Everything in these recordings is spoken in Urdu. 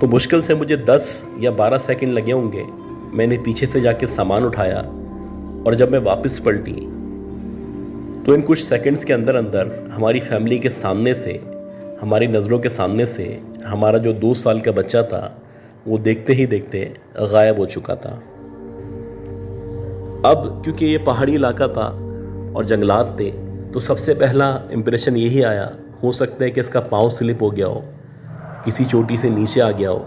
تو مشکل سے مجھے 10 یا 12 سیکنڈ لگے ہوں گے. میں نے پیچھے سے جا کے سامان اٹھایا اور جب میں واپس پلٹی تو ان کچھ سیکنڈز کے اندر اندر ہماری فیملی کے سامنے سے، ہماری نظروں کے سامنے سے ہمارا جو 2 سال کا بچہ تھا وہ دیکھتے ہی دیکھتے غائب ہو چکا تھا. اب کیونکہ یہ پہاڑی علاقہ تھا اور جنگلات تھے تو سب سے پہلا امپریشن یہی آیا، ہو سکتا ہے کہ اس کا پاؤں سلپ ہو گیا ہو، کسی چوٹی سے نیچے آ گیا ہو،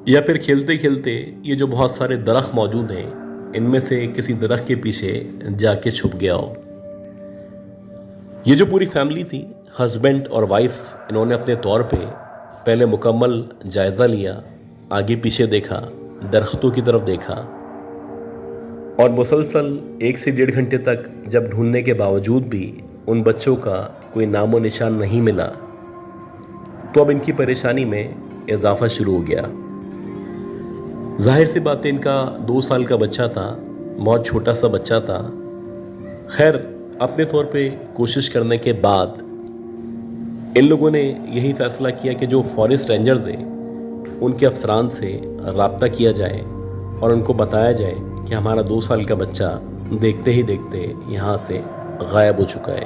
یا پھر کھیلتے کھیلتے یہ جو بہت سارے درخت موجود ہیں ان میں سے کسی درخت کے پیچھے جا کے چھپ گیا ہو. یہ جو پوری فیملی تھی، ہسبینڈ اور وائف، انہوں نے اپنے طور پہ پہلے مکمل جائزہ لیا، آگے پیچھے دیکھا، درختوں کی طرف دیکھا، اور مسلسل 1 سے 1.5 گھنٹے تک جب ڈھونڈنے کے باوجود بھی ان بچوں کا کوئی نام و نشان نہیں ملا تو اب ان کی پریشانی میں اضافہ شروع ہو گیا. ظاہر سی بات ہے، ان کا 2 سال کا بچہ تھا، بہت چھوٹا سا بچہ تھا. خیر، اپنے طور پہ کوشش کرنے کے بعد ان لوگوں نے یہی فیصلہ کیا کہ جو فارسٹ رینجرز ہیں ان کے افسران سے رابطہ کیا جائے اور ان کو بتایا جائے کہ ہمارا 2 سال کا بچہ دیکھتے ہی دیکھتے یہاں سے غائب ہو چکا ہے.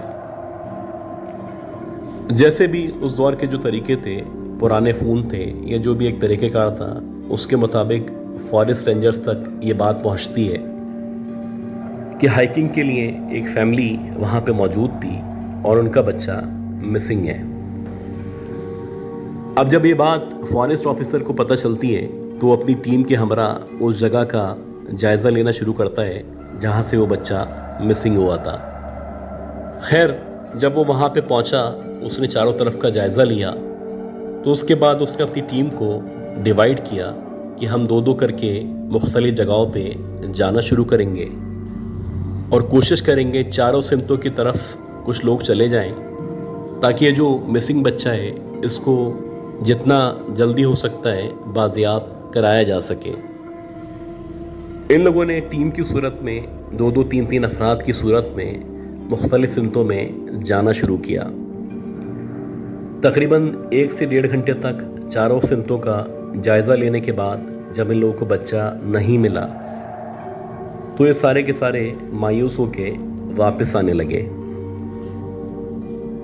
جیسے بھی اس دور کے جو طریقے تھے، پرانے فون تھے یا جو بھی ایک طریقہ کار تھا، اس کے مطابق فارسٹ رینجرز تک یہ بات پہنچتی ہے کہ ہائیکنگ کے لیے ایک فیملی وہاں پہ موجود تھی اور ان کا بچہ مسنگ ہے. اب جب یہ بات فارسٹ آفیسر کو پتہ چلتی ہے تو وہ اپنی ٹیم کے ہمراہ اس جگہ کا جائزہ لینا شروع کرتا ہے جہاں سے وہ بچہ مسنگ ہوا تھا. خیر، جب وہ وہاں پہ پہنچا، اس نے چاروں طرف کا جائزہ لیا تو اس کے بعد اس نے اپنی ٹیم کو ڈیوائیڈ کیا کہ ہم 2 کر کے مختلف جگہوں پہ جانا شروع کریں گے اور کوشش کریں گے چاروں سمتوں کی طرف کچھ لوگ چلے جائیں تاکہ یہ جو مسنگ بچہ ہے اس کو جتنا جلدی ہو سکتا ہے بازیاب کرایا جا سکے. ان لوگوں نے ٹیم کی صورت میں 2 3 افراد کی صورت میں مختلف سمتوں میں جانا شروع کیا. تقریباً 1 سے 1.5 گھنٹے تک چاروں سمتوں کا جائزہ لینے کے بعد جب ان لوگوں کو بچہ نہیں ملا تو یہ سارے کے سارے مایوس ہو کے واپس آنے لگے.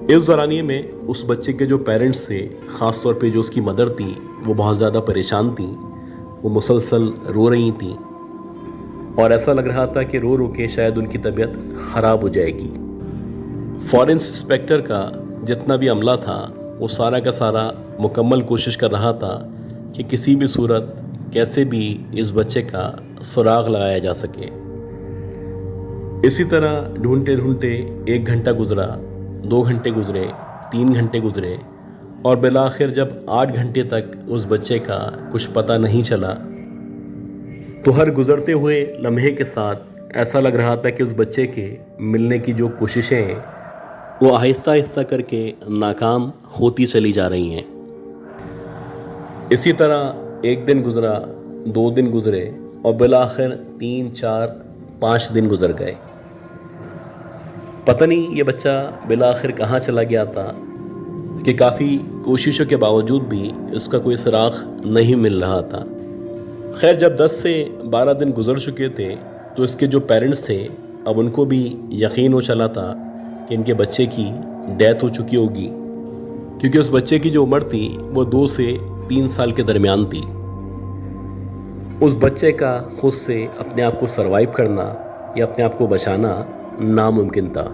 اس دورانیے میں اس بچے کے جو پیرنٹس تھے، خاص طور پہ جو اس کی مدر تھی، وہ بہت زیادہ پریشان تھیں. وہ مسلسل رو رہی تھیں اور ایسا لگ رہا تھا کہ رو رو کے شاید ان کی طبیعت خراب ہو جائے گی. فورنس انسپیکٹر کا جتنا بھی عملہ تھا وہ سارا کا سارا مکمل کوشش کر رہا تھا کہ کسی بھی صورت کیسے بھی اس بچے کا سراغ لگایا جا سکے. اسی طرح ڈھونڈتے ڈھونڈتے 1 گھنٹہ گزرا، 2 گھنٹے گزرے، 3 گھنٹے گزرے، اور بالآخر جب 8 گھنٹے تک اس بچے کا کچھ پتہ نہیں چلا تو ہر گزرتے ہوئے لمحے کے ساتھ ایسا لگ رہا تھا کہ اس بچے کے ملنے کی جو کوششیں ہیں وہ آہستہ آہستہ کر کے ناکام ہوتی چلی جا رہی ہیں. اسی طرح 1 دن گزرا، 2 دن گزرے، اور بالآخر 3 4 5 دن گزر گئے. پتہ نہیں یہ بچہ بالآخر کہاں چلا گیا تھا کہ کافی کوششوں کے باوجود بھی اس کا کوئی سراغ نہیں مل رہا تھا. خیر، جب 10 سے 12 دن گزر چکے تھے تو اس کے جو پیرنٹس تھے اب ان کو بھی یقین ہو چلا تھا کہ ان کے بچے کی ڈیتھ ہو چکی ہوگی، کیونکہ اس بچے کی جو عمر تھی وہ 2 سے 3 سال کے درمیان تھی. اس بچے کا خود سے اپنے آپ کو سروائیو کرنا یا اپنے آپ کو بچانا ناممکن تھا.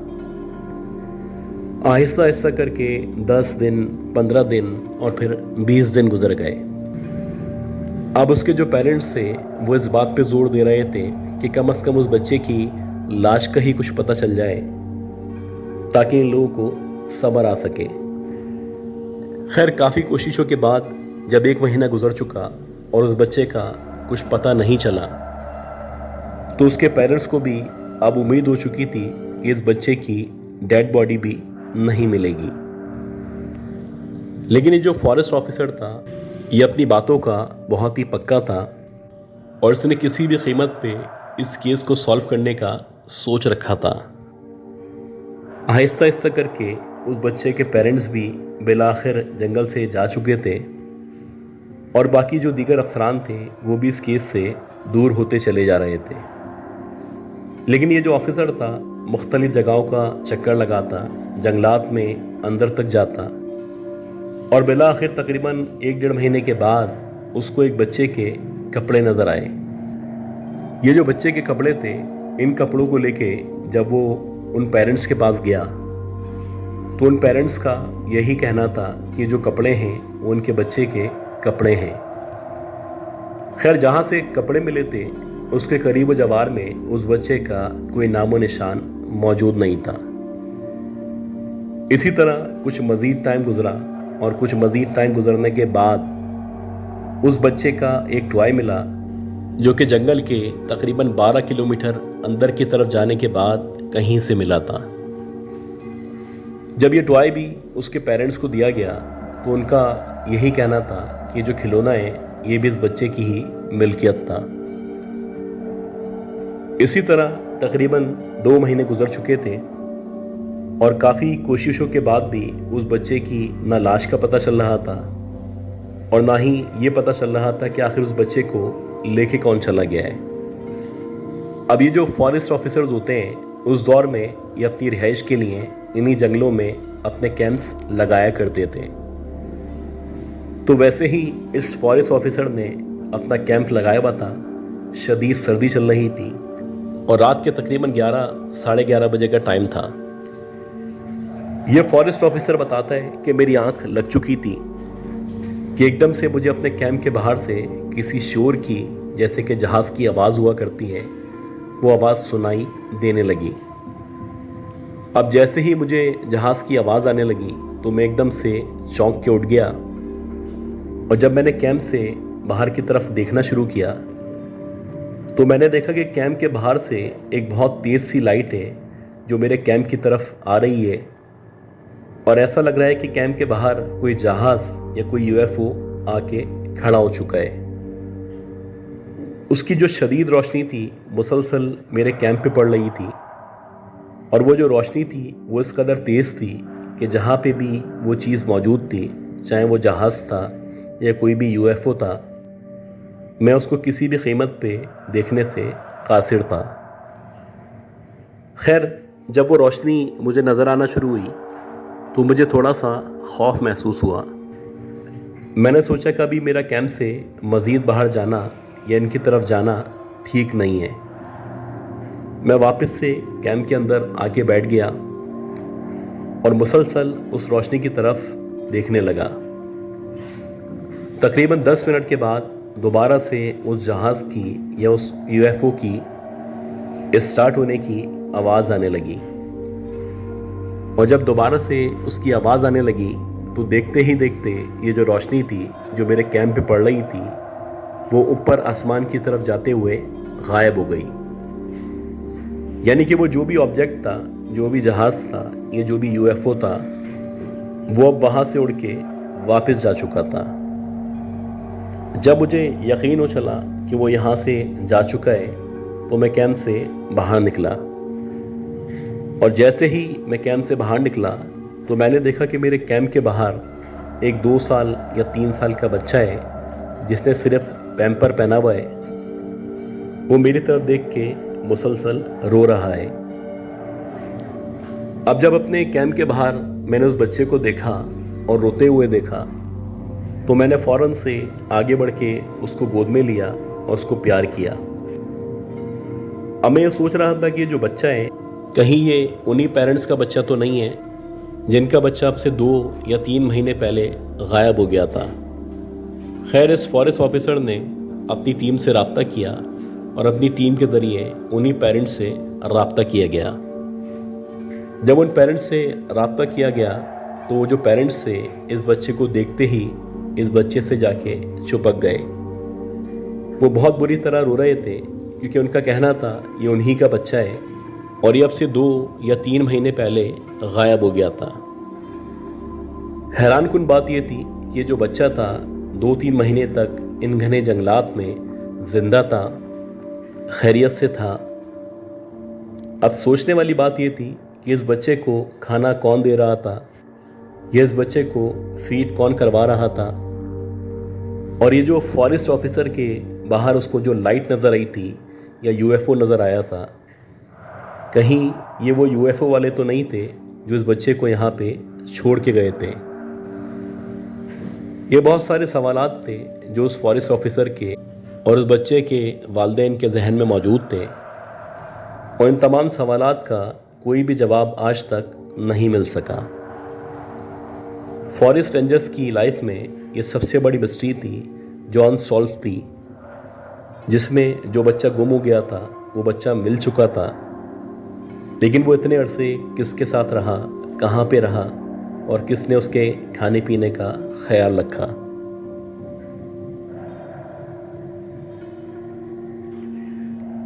آہستہ آہستہ کر کے 10 دن، 15 دن اور پھر 20 دن گزر گئے. اب اس کے جو پیرنٹس تھے وہ اس بات پہ زور دے رہے تھے کہ کم از کم اس بچے کی لاش کا ہی کچھ پتہ چل جائے تاکہ ان لوگوں کو صبر آ سکے. خیر، کافی کوششوں کے بعد جب 1 مہینہ گزر چکا اور اس بچے کا کچھ پتہ نہیں چلا تو اس کے پیرنٹس کو بھی اب امید ہو چکی تھی کہ اس بچے کی ڈیڈ باڈی بھی نہیں ملے گی. لیکن یہ جو فارسٹ آفیسر تھا یہ اپنی باتوں کا بہت ہی پکا تھا اور اس نے کسی بھی قیمت پہ اس کیس کو سالو کرنے کا سوچ رکھا تھا. آہستہ آہستہ کر کے اس بچے کے پیرنٹس بھی بالآخر جنگل سے جا چکے تھے اور باقی جو دیگر افسران تھے وہ بھی اس کیس سے دور ہوتے چلے جا رہے تھے. لیکن یہ جو آفیسر تھا مختلف جگہوں کا چکر لگاتا، جنگلات میں اندر تک جاتا، اور بالآخر تقریباً 1-1.5 مہینے کے بعد اس کو ایک بچے کے کپڑے نظر آئے. یہ جو بچے کے کپڑے تھے، ان کپڑوں کو لے کے جب وہ ان پیرنٹس کے پاس گیا تو ان پیرنٹس کا یہی کہنا تھا کہ جو کپڑے ہیں وہ ان کے بچے کے کپڑے ہیں. خیر، جہاں سے کپڑے ملے تھے اس کے قریب و جوار میں اس بچے کا کوئی نام و نشان موجود نہیں تھا. اسی طرح کچھ مزید ٹائم گزرا، اور کچھ مزید ٹائم گزرنے کے بعد اس بچے کا ایک ٹوائے ملا جو کہ جنگل کے تقریباً 12 کلومیٹر اندر کی طرف جانے کے بعد کہیں سے ملا تھا. جب یہ ٹوائے بھی اس کے پیرنٹس کو دیا گیا تو ان کا یہی کہنا تھا کہ جو کھلونا ہے یہ بھی اس بچے کی ہی ملکیت تھا. اسی طرح تقریباً 2 مہینے گزر چکے تھے، اور کافی کوششوں کے بعد بھی اس بچے کی نہ لاش کا پتہ چل رہا تھا اور نہ ہی یہ پتہ چل رہا تھا کہ آخر اس بچے کو لے کے کون چلا گیا ہے. اب یہ جو فارسٹ آفیسرز ہوتے ہیں اس دور میں یہ اپنی رہائش کے لیے انہی جنگلوں میں اپنے کیمپس لگایا کرتے تھے. تو ویسے ہی اس فارسٹ آفیسر نے اپنا کیمپ لگایا ہوا تھا. شدید سردی چل رہی تھی اور رات کے تقریباً 11-11:30 بجے کا ٹائم تھا. یہ فارسٹ آفیسر بتاتا ہے کہ میری آنکھ لگ چکی تھی کہ ایک دم سے مجھے اپنے کیمپ کے باہر سے کسی شور کی، جیسے کہ جہاز کی آواز ہوا کرتی ہے، وہ آواز سنائی دینے لگی. اب جیسے ہی مجھے جہاز کی آواز آنے لگی تو میں ایک دم سے چونک کے اٹھ گیا، اور جب میں نے کیمپ سے باہر کی طرف دیکھنا شروع کیا تو میں نے دیکھا کہ کیمپ کے باہر سے ایک بہت تیز سی لائٹ ہے جو میرے کیمپ کی طرف آ رہی ہے، اور ایسا لگ رہا ہے کہ کیمپ کے باہر کوئی جہاز یا کوئی UFO آ کے کھڑا ہو چکا ہے. اس کی جو شدید روشنی تھی مسلسل میرے کیمپ پہ پڑ رہی تھی، اور وہ جو روشنی تھی وہ اس قدر تیز تھی کہ جہاں پہ بھی وہ چیز موجود تھی، چاہے وہ جہاز تھا یا کوئی بھی UFO تھا، میں اس کو کسی بھی قیمت پہ دیکھنے سے قاصر تھا. خیر، جب وہ روشنی مجھے نظر آنا شروع ہوئی تو مجھے تھوڑا سا خوف محسوس ہوا. میں نے سوچا کہ ابھی میرا کیمپ سے مزید باہر جانا یا ان کی طرف جانا ٹھیک نہیں ہے. میں واپس سے کیمپ کے اندر آ کے بیٹھ گیا اور مسلسل اس روشنی کی طرف دیکھنے لگا. تقریباً 10 منٹ کے بعد دوبارہ سے اس جہاز کی یا اس UFO کی اسٹارٹ ہونے کی آواز آنے لگی، اور جب دوبارہ سے اس کی آواز آنے لگی تو دیکھتے ہی دیکھتے یہ جو روشنی تھی جو میرے کیمپ پہ پڑ رہی تھی وہ اوپر آسمان کی طرف جاتے ہوئے غائب ہو گئی. یعنی کہ وہ جو بھی آبجیکٹ تھا، جو بھی جہاز تھا، یہ جو بھی UFO تھا، وہ اب وہاں سے اڑ کے واپس جا چکا تھا. جب مجھے یقین ہو چلا کہ وہ یہاں سے جا چکا ہے تو میں کیمپ سے باہر نکلا، اور جیسے ہی میں کیمپ سے باہر نکلا تو میں نے دیکھا کہ میرے کیمپ کے باہر ایک 2 سال یا 3 سال کا بچہ ہے جس نے صرف پیمپر پہنا ہوا ہے. وہ میری طرف دیکھ کے مسلسل رو رہا ہے. اب جب اپنے کیمپ کے باہر میں نے اس بچے کو دیکھا اور روتے ہوئے دیکھا تو میں نے فوراً سے آگے بڑھ کے اس کو گود میں لیا اور اس کو پیار کیا. اب میں یہ سوچ رہا تھا کہ جو بچہ ہے کہیں یہ انہی پیرنٹس کا بچہ تو نہیں ہے جن کا بچہ اب سے 2 یا 3 مہینے پہلے غائب ہو گیا تھا. خیر، اس فارسٹ آفیسر نے اپنی ٹیم سے رابطہ کیا اور اپنی ٹیم کے ذریعے انہی پیرنٹس سے رابطہ کیا گیا. جب ان پیرنٹس سے رابطہ کیا گیا تو وہ جو پیرنٹس تھے اس بچے کو دیکھتے ہی اس بچے سے جا کے چپک گئے. وہ بہت بری طرح رو رہے تھے کیونکہ ان کا کہنا تھا یہ انہی کا بچہ ہے اور یہ اب سے 2 یا 3 مہینے پہلے غائب ہو گیا تھا. حیران کن بات یہ تھی کہ یہ جو بچہ تھا 2-3 مہینے تک ان گھنے جنگلات میں زندہ تھا، خیریت سے تھا. اب سوچنے والی بات یہ تھی کہ اس بچے کو کھانا کون دے رہا تھا، یہ اس بچے کو فیڈ کون کروا رہا تھا. اور یہ جو فارسٹ آفیسر کے باہر اس کو جو لائٹ نظر آئی تھی یا UFO نظر آیا تھا، کہیں یہ وہ UFO والے تو نہیں تھے جو اس بچے کو یہاں پہ چھوڑ کے گئے تھے؟ یہ بہت سارے سوالات تھے جو اس فارسٹ آفیسر کے اور اس بچے کے والدین کے ذہن میں موجود تھے، اور ان تمام سوالات کا کوئی بھی جواب آج تک نہیں مل سکا۔ فارسٹ رینجرز کی لائف میں یہ سب سے بڑی مسٹری تھی جو انسولو تھی، جس میں جو بچہ گم ہو گیا تھا وہ بچہ مل چکا تھا، لیکن وہ اتنے عرصے کس کے ساتھ رہا، کہاں پہ رہا، اور کس نے اس کے کھانے پینے کا خیال رکھا۔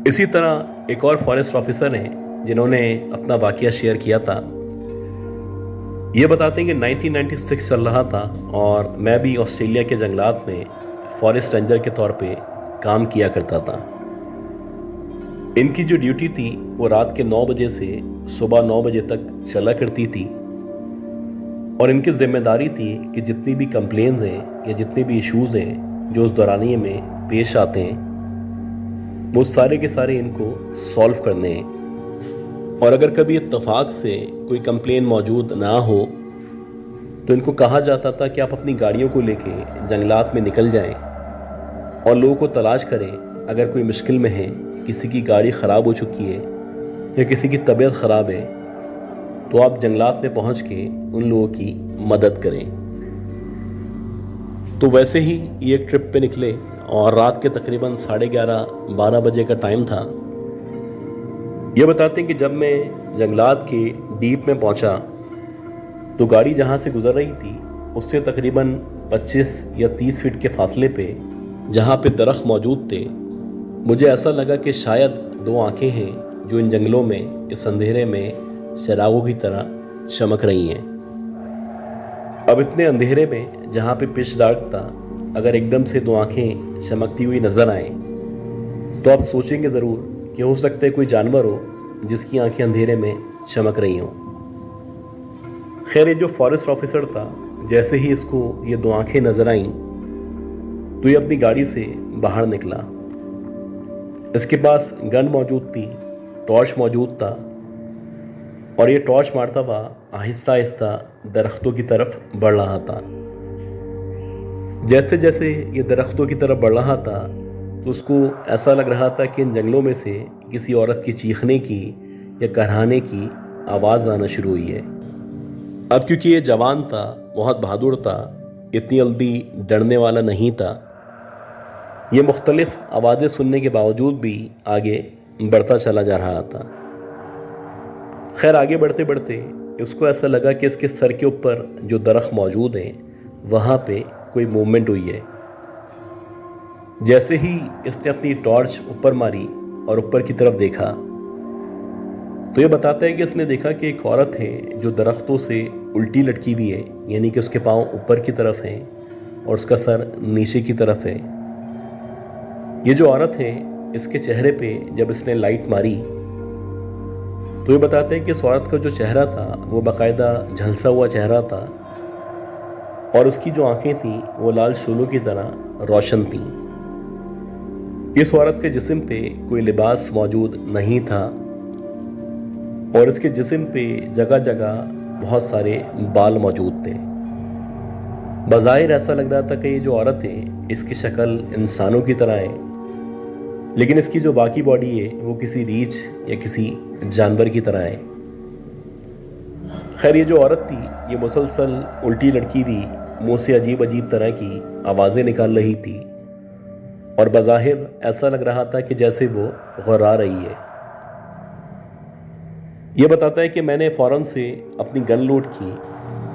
اسی طرح ایک اور فارسٹ آفیسر ہیں جنہوں نے اپنا واقعہ شیئر کیا تھا۔ یہ بتاتے ہیں کہ 1996 چل رہا تھا اور میں بھی آسٹریلیا کے جنگلات میں فارسٹ رینجر کے طور پہ کام کیا کرتا تھا۔ ان کی جو ڈیوٹی تھی وہ رات کے 9 بجے سے صبح 9 بجے تک چلا کرتی تھی، اور ان کی ذمہ داری تھی کہ جتنی بھی کمپلینز ہیں یا جتنے بھی ایشوز ہیں جو اس دورانیے میں پیش آتے ہیں، وہ سارے کے سارے ان کو سولو کرنے ہیں۔ اور اگر کبھی اتفاق سے کوئی کمپلین موجود نہ ہو تو ان کو کہا جاتا تھا کہ آپ اپنی گاڑیوں کو لے کے جنگلات میں نکل جائیں اور لوگوں کو تلاش کریں۔ اگر کوئی مشکل میں ہے، کسی کی گاڑی خراب ہو چکی ہے یا کسی کی طبیعت خراب ہے، تو آپ جنگلات میں پہنچ کے ان لوگوں کی مدد کریں۔ تو ویسے ہی یہ ایک ٹرپ پہ نکلے اور رات کے تقریباً 11:30-12 بجے کا ٹائم تھا۔ یہ بتاتے ہیں کہ جب میں جنگلات کے ڈیپ میں پہنچا تو گاڑی جہاں سے گزر رہی تھی اس سے تقریباً 25 یا 30 فٹ کے فاصلے پہ جہاں پہ درخت موجود تھے، مجھے ایسا لگا کہ شاید 2 آنکھیں ہیں جو ان جنگلوں میں اس اندھیرے میں چراغوں کی طرح چمک رہی ہیں۔ اب اتنے اندھیرے میں جہاں پہ پچ ڈارک تھا، اگر ایک دم سے 2 آنکھیں چمکتی ہوئی نظر آئیں تو آپ سوچیں گے ضرور کہ ہو سکتا ہے کوئی جانور ہو جس کی آنکھیں اندھیرے میں چمک رہی ہوں۔ خیر، یہ جو فارسٹ آفیسر تھا، جیسے ہی اس کو یہ 2 آنکھیں نظر آئیں تو یہ اپنی گاڑی سے باہر نکلا۔ اس کے پاس گن موجود تھی، ٹارچ موجود تھا، اور یہ ٹارچ مارتا ہوا آہستہ آہستہ درختوں کی طرف بڑھ رہا تھا۔ جیسے جیسے یہ درختوں کی طرف بڑھ رہا تھا تو اس کو ایسا لگ رہا تھا کہ ان جنگلوں میں سے کسی عورت کی چیخنے کی یا کہرانے کی آواز آنا شروع ہوئی ہے۔ اب کیونکہ یہ جوان تھا، بہت بہادر تھا، اتنی جلدی ڈرنے والا نہیں تھا، یہ مختلف آوازیں سننے کے باوجود بھی آگے بڑھتا چلا جا رہا تھا۔ خیر، آگے بڑھتے بڑھتے اس کو ایسا لگا کہ اس کے سر کے اوپر جو درخت موجود ہیں وہاں پہ کوئی موومنٹ ہوئی ہے۔ جیسے ہی اس نے اپنی ٹارچ اوپر ماری اور اوپر کی طرف دیکھا تو یہ بتاتا ہے کہ اس نے دیکھا کہ ایک عورت ہے جو درختوں سے الٹی لٹکی بھی ہے، یعنی کہ اس کے پاؤں اوپر کی طرف ہیں اور اس کا سر نیچے کی طرف ہے۔ یہ جو عورت ہے، اس کے چہرے پہ جب اس نے لائٹ ماری تو یہ بتاتے ہیں کہ اس عورت کا جو چہرہ تھا وہ باقاعدہ جھلسا ہوا چہرہ تھا، اور اس کی جو آنکھیں تھیں وہ لال شولوں کی طرح روشن تھیں۔ اس عورت کے جسم پہ کوئی لباس موجود نہیں تھا، اور اس کے جسم پہ جگہ جگہ بہت سارے بال موجود تھے۔ بظاہر ایسا لگ رہا تھا کہ یہ جو عورت ہے اس کی شکل انسانوں کی طرح ہے، لیکن اس کی جو باقی باڈی ہے وہ کسی ریچھ یا کسی جانور کی طرح ہے۔ خیر، یہ جو عورت تھی یہ مسلسل الٹی لٹکی بھی منہ سے عجیب عجیب طرح کی آوازیں نکال رہی تھی، اور بظاہر ایسا لگ رہا تھا کہ جیسے وہ غرا رہی ہے۔ یہ بتاتا ہے کہ میں نے فوراً سے اپنی گن لوڈ کی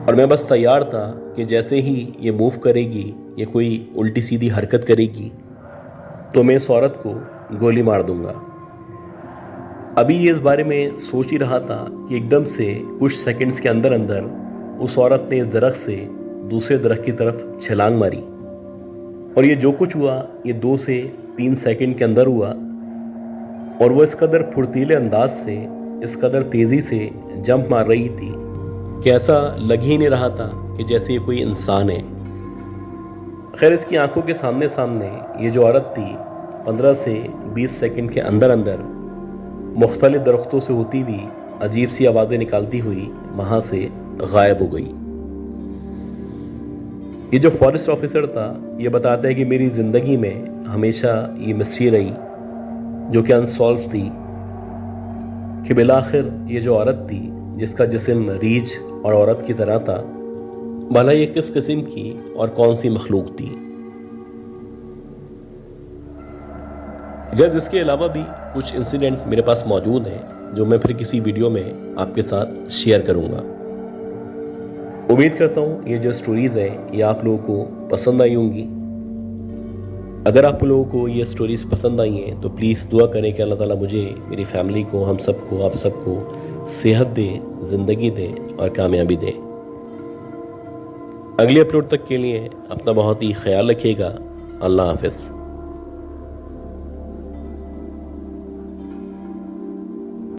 اور میں بس تیار تھا کہ جیسے ہی یہ موو کرے گی، یہ کوئی الٹی سیدھی حرکت کرے گی تو میں اس عورت کو گولی مار دوں گا۔ ابھی یہ اس بارے میں سوچ ہی رہا تھا کہ ایک دم سے کچھ سیکنڈز کے اندر اندر اس عورت نے اس درخت سے دوسرے درخت کی طرف چھلانگ ماری، اور یہ جو کچھ ہوا یہ 2 سے 3 سیکنڈ کے اندر ہوا، اور وہ اس قدر پھرتیلے انداز سے، اس قدر تیزی سے جمپ مار رہی تھی کہ ایسا لگ ہی نہیں رہا تھا کہ جیسے یہ کوئی انسان ہے۔ خیر اس کی آنکھوں کے سامنے یہ جو عورت تھی 15 سے 20 سیکنڈ کے اندر مختلف درختوں سے ہوتی ہوئی عجیب سی آوازیں نکالتی ہوئی وہاں سے غائب ہو گئی۔ یہ جو فارسٹ آفیسر تھا یہ بتاتا ہے کہ میری زندگی میں ہمیشہ یہ مسٹری رہی جو کہ انسالو تھی کہ بالآخر یہ جو عورت تھی جس کا جسم ریچھ اور عورت کی طرح تھا، بھلا یہ کس قسم کی اور کون سی مخلوق تھی۔ اس کے علاوہ بھی کچھ انسیڈنٹ میرے پاس موجود ہیں جو میں پھر کسی ویڈیو میں آپ کے ساتھ شیئر کروں گا۔ امید کرتا ہوں یہ جو سٹوریز ہیں یہ آپ لوگوں کو پسند آئی ہوں گی۔ اگر آپ لوگوں کو یہ سٹوریز پسند آئی ہیں تو پلیز دعا کریں کہ اللہ تعالیٰ مجھے، میری فیملی کو، ہم سب کو، آپ سب کو صحت دے، زندگی دے اور کامیابی دے۔ اگلی اپلوڈ تک کے لیے اپنا بہت ہی خیال رکھیے گا۔ اللہ حافظ۔